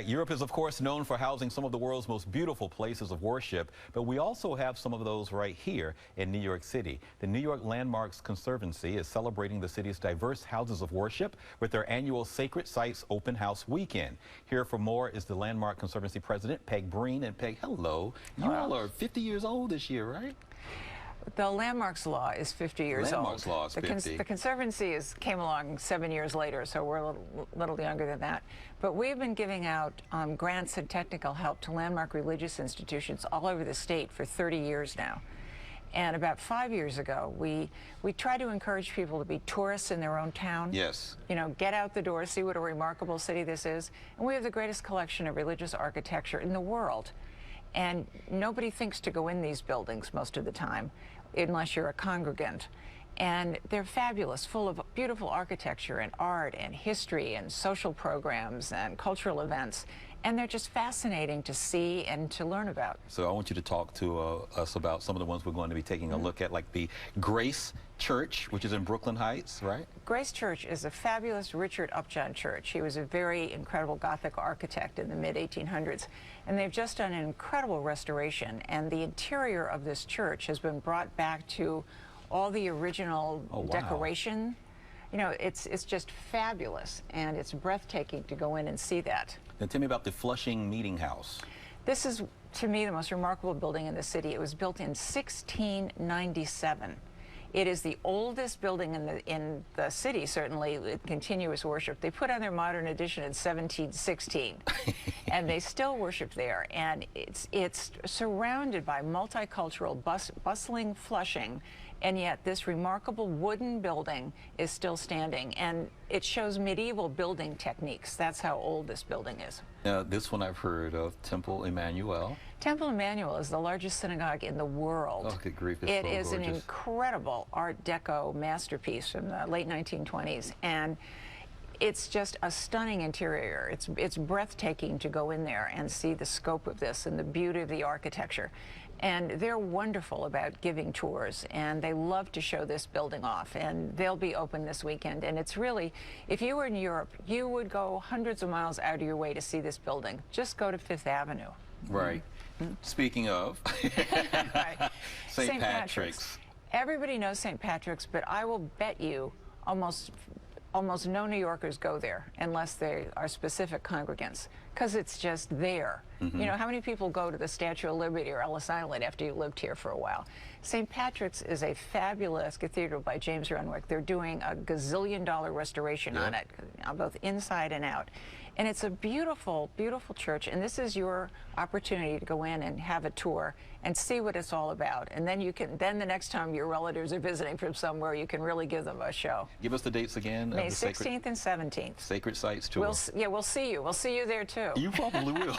Europe is, of course, known for housing some of the world's most beautiful places of worship, but we also have some of those right here in New York City. The New York Landmarks Conservancy is celebrating the city's diverse houses of worship with their annual Sacred Sites Open House Weekend. Here for more is the Landmark Conservancy President, Peg Breen. And Peg, hello. You all are 50 years old this year, right? The Landmarks Law is 50 years old. Landmarks Law is 50. The Conservancy came along 7 years later, so we're a little younger than that. But we've been giving out grants and technical help to landmark religious institutions all over the state for 30 years now. And about 5 years ago, we try to encourage people to be tourists in their own town. Yes. You know, get out the door, see what a remarkable city this is. And we have the greatest collection of religious architecture in the world. And nobody thinks to go in these buildings most of the time, unless you're a congregant. And they're fabulous, full of beautiful architecture and art and history and social programs and cultural events. And they're just fascinating to see and to learn about. So I want you to talk to us about some of the ones we're going to be taking a look at, like the Grace Church, which is in Brooklyn Heights, right? Grace Church is a fabulous Richard Upjohn church. He was a very incredible Gothic architect in the mid-1800s. And they've just done an incredible restoration. And the interior of this church has been brought back to all the original decoration. You know, it's just fabulous, and it's breathtaking to go in and see that. Now tell me about the Flushing Meeting House. This is, to me, the most remarkable building in the city. It was built in 1697. It is the oldest building in the city, certainly, with continuous worship. They put on their modern edition in 1716, and they still worship there. And it's surrounded by multicultural, bustling Flushing, and yet this remarkable wooden building is still standing. And it shows medieval building techniques. That's how old this building is. Now, this one I've heard of, Temple Emmanuel. Temple Emmanuel is the largest synagogue in the world. Oh, good grief, It so is gorgeous. an incredible Art Deco masterpiece from the late 1920s. And it's just a stunning interior. It's breathtaking to go in there and see the scope of this and the beauty of the architecture. And they're wonderful about giving tours, and they love to show this building off. And they'll be open this weekend. And it's really, if you were in Europe, you would go hundreds of miles out of your way to see this building. Just go to Fifth Avenue. Right. Speaking of, Right. St. Patrick's. Everybody knows St. Patrick's, but I will bet you almost no New Yorkers go there unless they are specific congregants, because it's just there. You know, how many people go to the Statue of Liberty or Ellis Island after you lived here for a while? St. Patrick's is a fabulous cathedral by James Renwick. They're doing a gazillion-dollar restoration on it, both inside and out. And it's a beautiful, beautiful church, and this is your opportunity to go in and have a tour and see what it's all about. And then then the next time your relatives are visiting from somewhere, you can really give them a show. Give us the dates again. May 16th and 17th. Sacred Sites Tour. We'll see you. We'll see you there too. You probably will.